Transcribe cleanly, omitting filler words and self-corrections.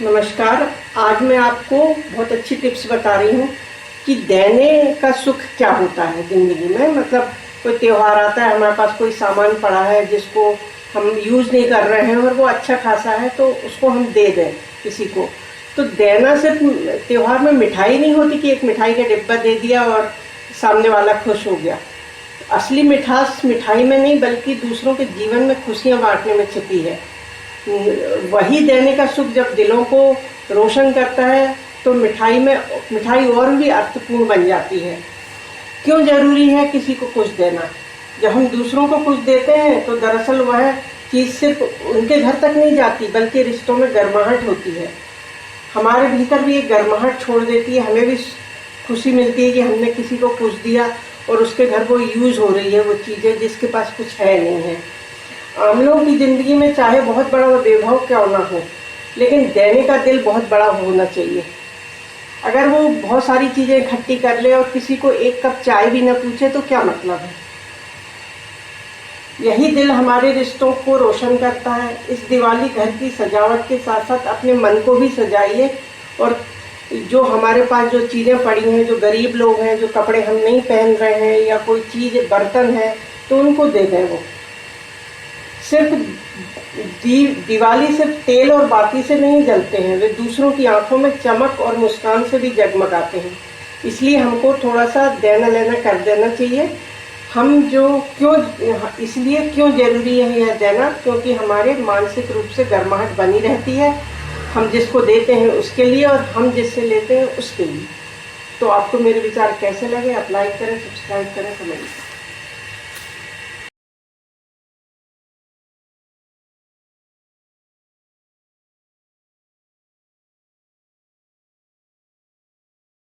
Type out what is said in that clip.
नमस्कार। आज मैं आपको बहुत अच्छी टिप्स बता रही हूँ कि देने का सुख क्या होता है ज़िंदगी में। मतलब कोई त्यौहार आता है, हमारे पास कोई सामान पड़ा है जिसको हम यूज़ नहीं कर रहे हैं और वो अच्छा खासा है तो उसको हम दे दें किसी को। तो देना सिर्फ त्यौहार में मिठाई नहीं होती कि एक मिठाई का डिब्बा दे दिया और सामने वाला खुश हो गया। असली मिठास मिठाई में नहीं बल्कि दूसरों के जीवन में खुशियाँ बांटने में छिपी है। वही देने का सुख जब दिलों को रोशन करता है तो मिठाई और भी अर्थपूर्ण बन जाती है। क्यों जरूरी है किसी को कुछ देना? जब हम दूसरों को कुछ देते हैं तो दरअसल वह चीज़ सिर्फ उनके घर तक नहीं जाती बल्कि रिश्तों में गर्माहट होती है। हमारे भीतर भी एक गर्माहट छोड़ देती है। हमें भी खुशी मिलती है कि हमने किसी को कुछ दिया और उसके घर वो यूज़ हो रही है वो चीज़ें जिसके पास कुछ है नहीं है। आम लोगों की ज़िंदगी में चाहे बहुत बड़ा वैभव क्यों ना हो, लेकिन देने का दिल बहुत बड़ा होना चाहिए। अगर वो बहुत सारी चीज़ें इकट्ठी कर ले और किसी को एक कप चाय भी ना पूछे तो क्या मतलब है। यही दिल हमारे रिश्तों को रोशन करता है। इस दिवाली घर की सजावट के साथ साथ अपने मन को भी सजाइए और जो हमारे पास जो चीज़ें पड़ी हैं, जो गरीब लोग हैं, जो कपड़े हम नहीं पहन रहे हैं या कोई चीज़ बर्तन है तो उनको दे दें। वो सिर्फ दिवाली सिर्फ तेल और बाती से नहीं जलते हैं, वे दूसरों की आंखों में चमक और मुस्कान से भी जगमगाते हैं। इसलिए हमको थोड़ा सा देना लेना कर देना चाहिए। क्यों जरूरी है यह देना? क्योंकि हमारे मानसिक रूप से गर्माहट बनी रहती है। हम जिसको देते हैं उसके लिए और हम जिससे लेते हैं उसके लिए। तो आपको मेरे विचार कैसे लगे? आप लाइक करें, सब्सक्राइब करें, कमेंट करें।